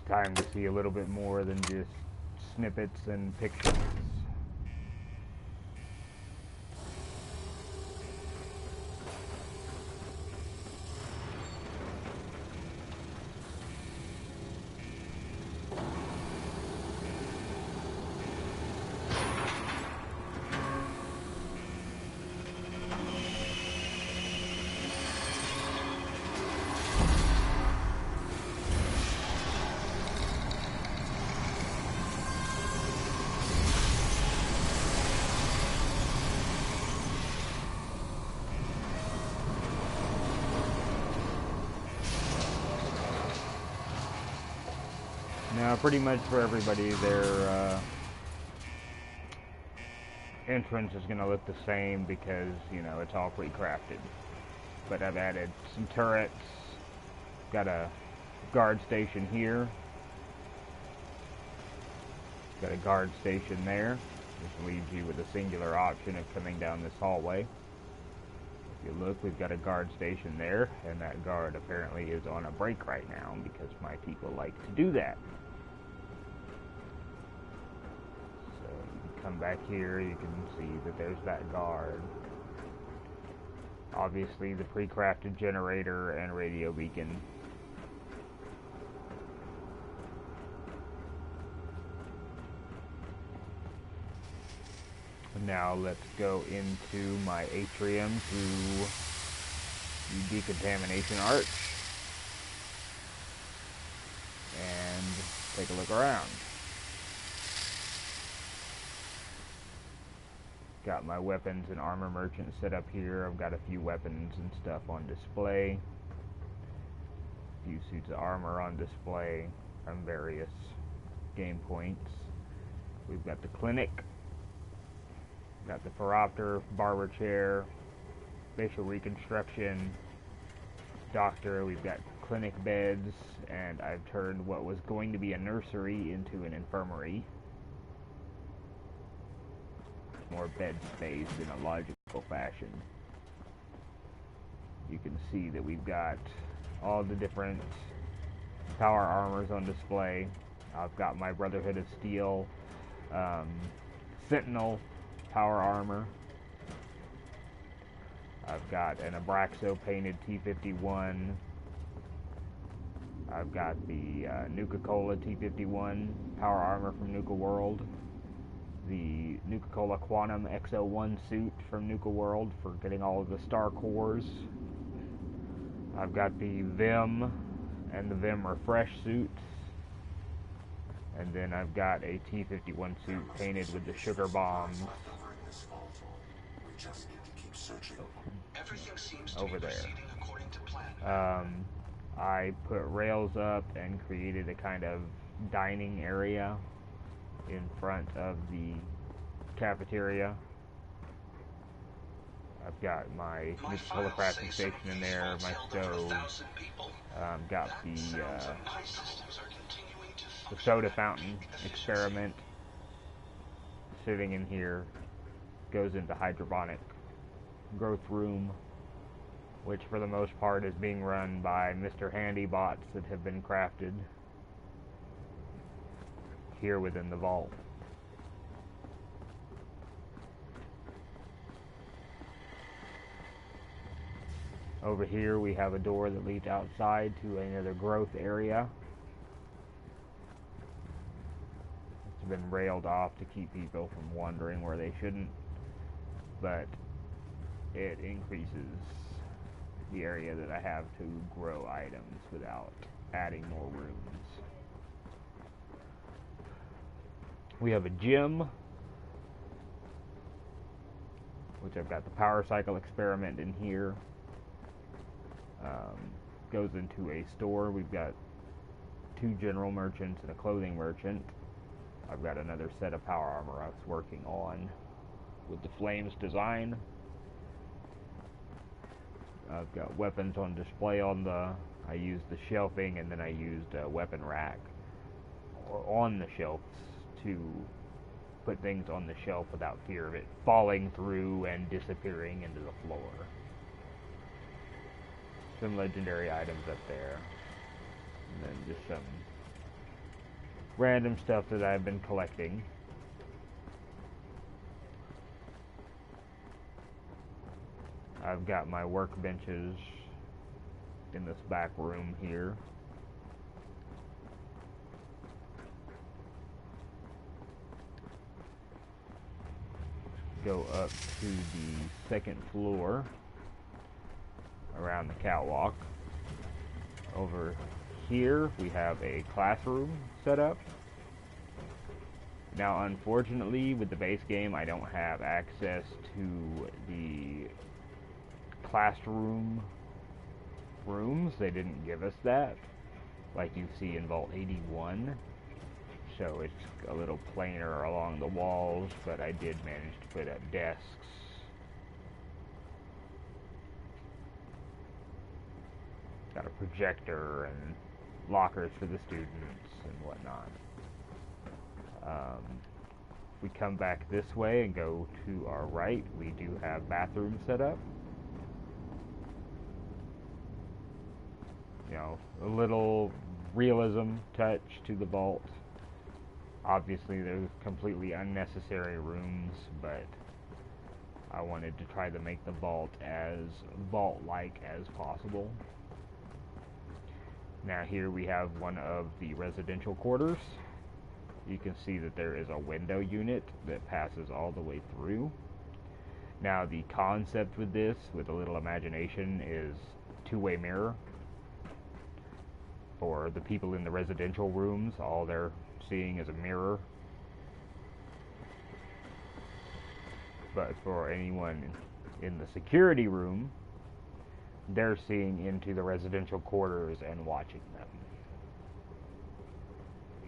time to see a little bit more than just snippets and pictures. Now, pretty much for everybody, their entrance is going to look the same because, you know, it's all pre-crafted. But I've added some turrets, got a guard station here, got a guard station there, which leaves you with a singular option of coming down this hallway. If you look, we've got a guard station there, and that guard apparently is on a break right now because my people like to do that. Come back here, you can see that there's that guard. Obviously the pre-crafted generator and radio beacon. Now let's go into my atrium through the decontamination arch and take a look around. Got my weapons and armor merchant set up here. I've got a few weapons and stuff on display. A few suits of armor on display from various game points. We've got the clinic. Got the Phoropter, barber chair, facial reconstruction, doctor. We've got clinic beds, and I've turned what was going to be a nursery into an infirmary. More bed space in a logical fashion. You can see that we've got all the different power armors on display. I've got my Brotherhood of Steel Sentinel power armor. I've got an Abraxo painted T-51. I've got the Nuka-Cola T-51 power armor from Nuka World. The Nuka-Cola Quantum XO1 suit from Nuka World for getting all of the star cores. I've got the Vim and the Vim Refresh suits. And then I've got a T-51 suit painted with the sugar bombs over there. I put rails up and created a kind of dining area in front of the cafeteria. I've got my Nuka-Cola crafting station in there, my stove, got the soda fountain experiment sitting in here. Goes into hydroponic growth room, which for the most part is being run by Mr. Handy bots that have been crafted here within the vault. Over here we have a door that leads outside to another growth area. It's been railed off to keep people from wandering where they shouldn't, but it increases the area that I have to grow items without adding more rooms. We have a gym, which I've got the power cycle experiment in here. Goes into a store. We've got 2 general merchants and a clothing merchant. I've got another set of power armor I was working on with the Flames design. I've got weapons on display on I used the shelving, and then I used a weapon rack on the shelves to put things on the shelf without fear of it falling through and disappearing into the floor. Some legendary items up there, and then just some random stuff that I've been collecting. I've got my workbenches in this back room here. Go up to the second floor around the catwalk. Over here we have a classroom set up. Now unfortunately with the base game I don't have access to the classroom rooms. They didn't give us that like you see in Vault 81. So it's a little plainer along the walls, but I did manage to put up desks. Got a projector and lockers for the students and whatnot. If we come back this way and go to our right, we do have bathrooms set up. You know, a little realism touch to the vault. Obviously, they're completely unnecessary rooms, but I wanted to try to make the vault as vault-like as possible. Now here we have one of the residential quarters. You can see that there is a window unit that passes all the way through. Now the concept with this, with a little imagination, is two-way mirror. For the people in the residential rooms, all they're seeing is a mirror. But for anyone in the security room, they're seeing into the residential quarters and watching them.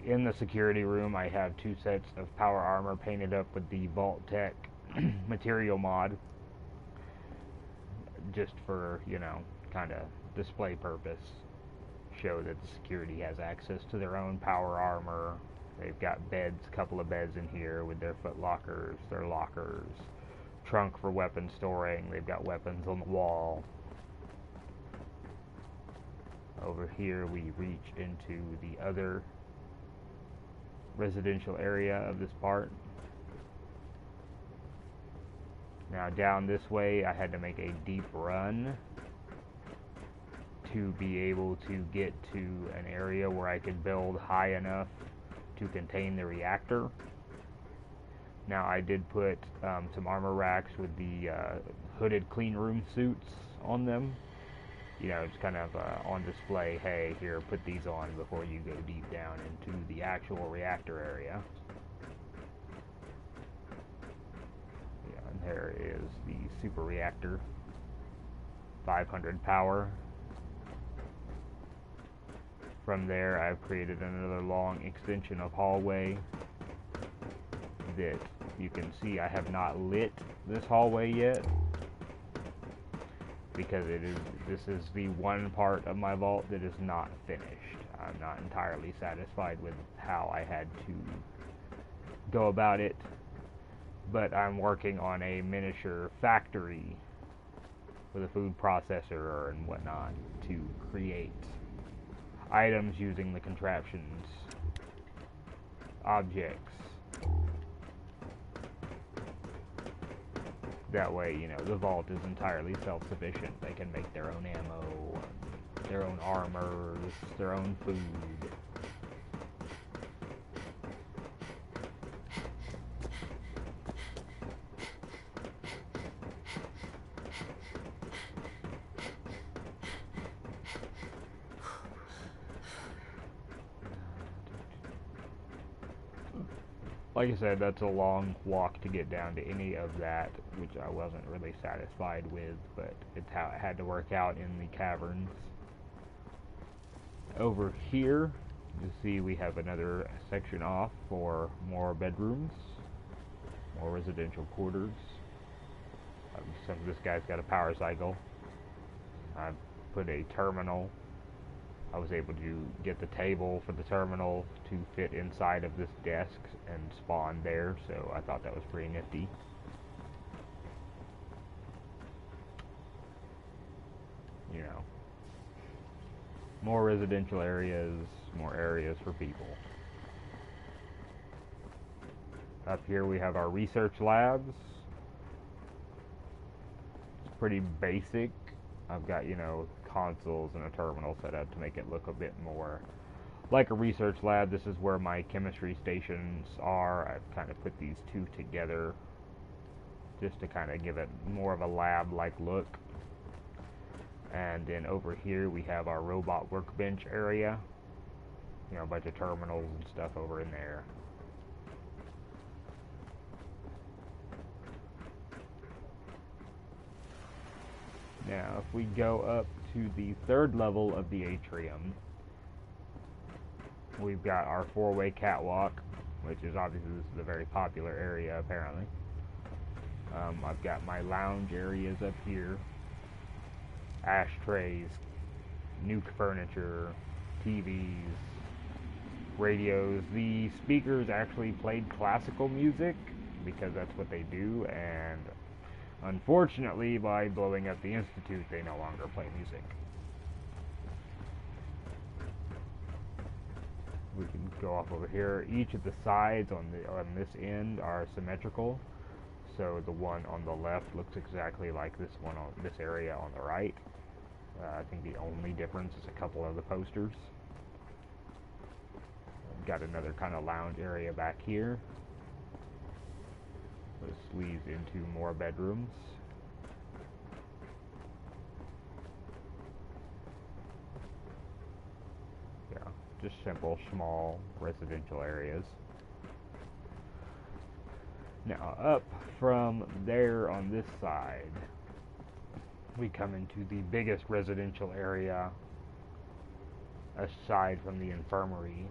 In the security room, I have two sets of power armor painted up with the Vault-Tec material mod. Just for, you know, kind of display purpose. Show that the security has access to their own power armor. They've got beds, a couple of beds in here with their foot lockers, their lockers, trunk for weapon storing. They've got weapons on the wall. Over here we reach into the other residential area of this part. Now down this way I had to make a deep run to be able to get to an area where I could build high enough to contain the reactor. Now I did put some armor racks with the hooded clean room suits on them. You know, just kind of on display, hey, here, put these on before you go deep down into the actual reactor area. Yeah, and there is the super reactor, 500 power. From there, I've created another long extension of hallway that you can see I have not lit this hallway yet because this is the one part of my vault that is not finished. I'm not entirely satisfied with how I had to go about it, but I'm working on a miniature factory with a food processor and whatnot to create items using the contraptions, objects. That way, you know, the vault is entirely self-sufficient. They can make their own ammo, their own armors, their own food. Like I said, that's a long walk to get down to any of that, which I wasn't really satisfied with, but it's how it had to work out in the caverns. Over here, you see we have another section off for more bedrooms, more residential quarters. This guy's got a power cycle. I've put a terminal. I was able to get the table for the terminal to fit inside of this desk and spawn there, so I thought that was pretty nifty. You know, more residential areas, more areas for people. Up here we have our research labs. It's pretty basic. I've got, consoles and a terminal set up to make it look a bit more like a research lab. This is where my chemistry stations are. I've kind of put these two together just to kind of give it more of a lab-like look. And then over here we have our robot workbench area. A bunch of terminals and stuff over in there. Now, if we go up to the third level of the atrium, we've got our four-way catwalk, which is obviously, this is a very popular area apparently. I've got my lounge areas up here, ashtrays, nuke furniture, TVs, radios. The speakers actually played classical music because that's what they do, and unfortunately, by blowing up the Institute, they no longer play music. We can go off over here. Each of the sides on this end are symmetrical. So the one on the left looks exactly like this one on this area on the right. I think the only difference is a couple of the posters. Got another kind of lounge area back here. This leads into more bedrooms. Yeah, just simple, small residential areas. Now, up from there on this side, we come into the biggest residential area aside from the infirmary.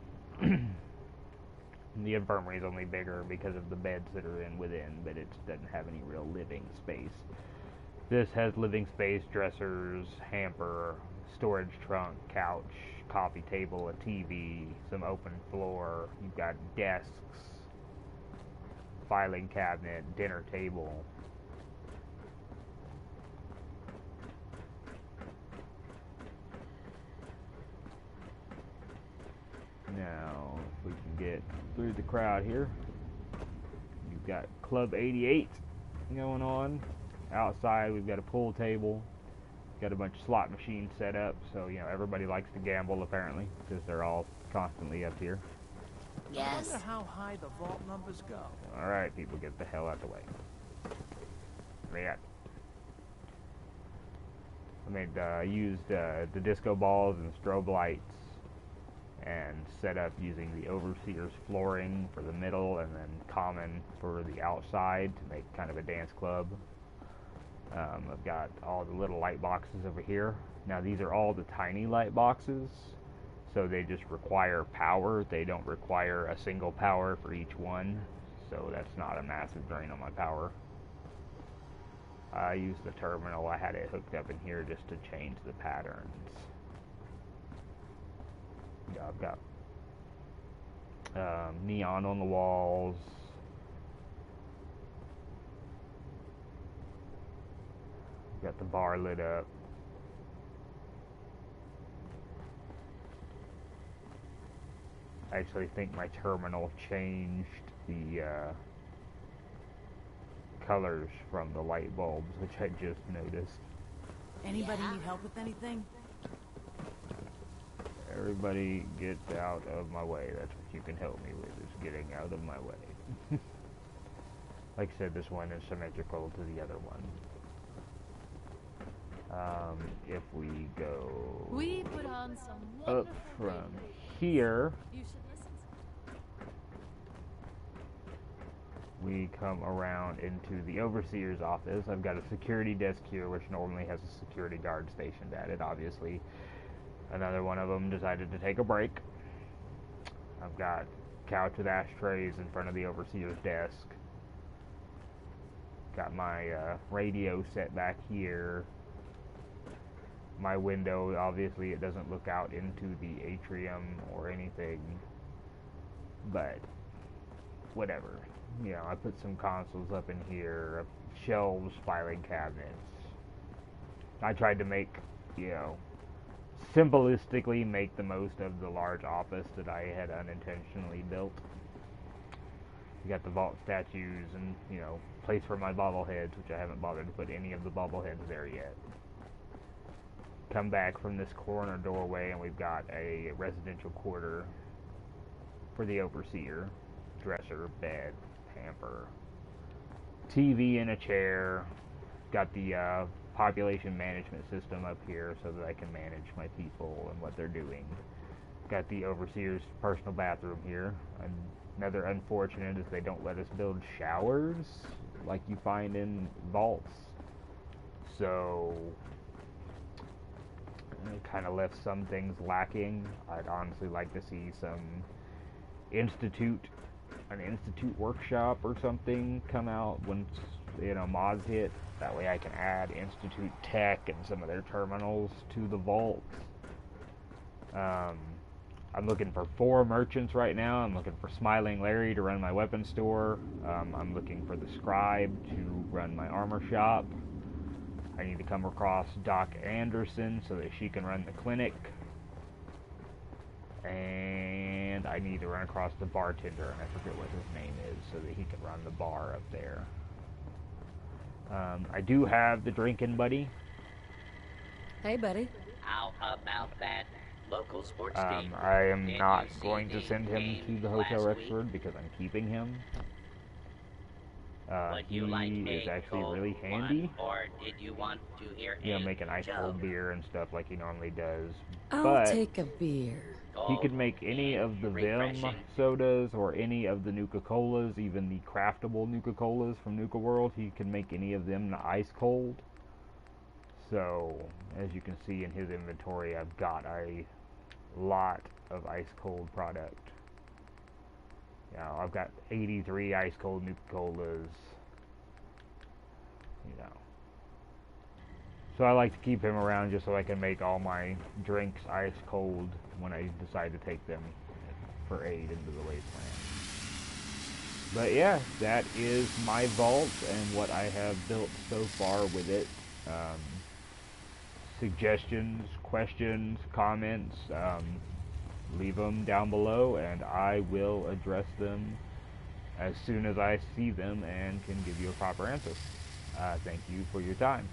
The infirmary is only bigger because of the beds that are within, but it doesn't have any real living space. This has living space, dressers, hamper, storage trunk, couch, coffee table, a TV, some open floor. You've got desks, filing cabinet, dinner table. Now, if we can get through the crowd here, you've got Club 88 going on. Outside, we've got a pool table. Got a bunch of slot machines set up, so everybody likes to gamble apparently because they're all constantly up here. Yes. I wonder how high the vault numbers go. All right, people, get the hell out the way. I used the disco balls and strobe lights and set up using the overseer's flooring for the middle and then common for the outside to make kind of a dance club. I've got all the little light boxes over here. Now these are all the tiny light boxes, so they just require power. They don't require a single power for each one, so that's not a massive drain on my power. I used the terminal. I had it hooked up in here just to change the patterns. Yeah, I've got neon on the walls. Got the bar lit up. I actually think my terminal changed the colors from the light bulbs, which I just noticed. Anybody Yeah. need help with anything? Everybody get out of my way. That's what you can help me with, is getting out of my way. Like I said, this one is symmetrical to the other one. If we go We put on some up wonderful from radio. here, You should listen to we come around into the overseer's office. I've got a security desk here, which normally has a security guard stationed at it. Obviously, another one of them decided to take a break. I've got couch with ashtrays in front of the overseer's desk. Got my radio set back here. My window, obviously, it doesn't look out into the atrium or anything, but whatever. I put some consoles up in here, shelves, filing cabinets. I tried to make, symbolistically make the most of the large office that I had unintentionally built. You got the vault statues and, you know, place for my bobbleheads, which I haven't bothered to put any of the bobbleheads there yet. Come back from this corner doorway and we've got a residential quarter for the overseer. Dresser, bed, hamper, TV in a chair. Got the population management system up here so that I can manage my people and what they're doing. Got the overseer's personal bathroom here. Another unfortunate is they don't let us build showers like you find in vaults. So it kind of left some things lacking. I'd honestly like to see an institute workshop or something come out once, you know, mods hit. That way I can add institute tech and some of their terminals to the vault. I'm looking for 4 merchants right now. I'm looking for Smiling Larry to run my weapon store. I'm looking for the scribe to run my armor shop. I need to come across Doc Anderson so that she can run the clinic. And I need to run across the bartender, and I forget what his name is, so that he can run the bar up there. I do have the drinking buddy. Hey, buddy. How about that local sports team? I am Did not you see going to the send him game to the Hotel last Rexford because I'm keeping him. Would He you like is a actually cold really handy. one, or did you want to hear You know, a making ice joke? cold beer and stuff like he normally does. I'll But take a beer. he could Cold make any and of the refreshing. Vim sodas or any of the Nuka-Colas, even the craftable Nuka-Colas from Nuka World. He can make any of them ice cold. So, as you can see in his inventory, I've got a lot of ice cold product. You know, I've got 83 ice cold Nuka-Colas. You know. So I like to keep him around just so I can make all my drinks ice cold when I decide to take them for aid into the wasteland. But yeah, that is my vault and what I have built so far with it. Suggestions, questions, comments, leave them down below and I will address them as soon as I see them and can give you a proper answer. Thank you for your time.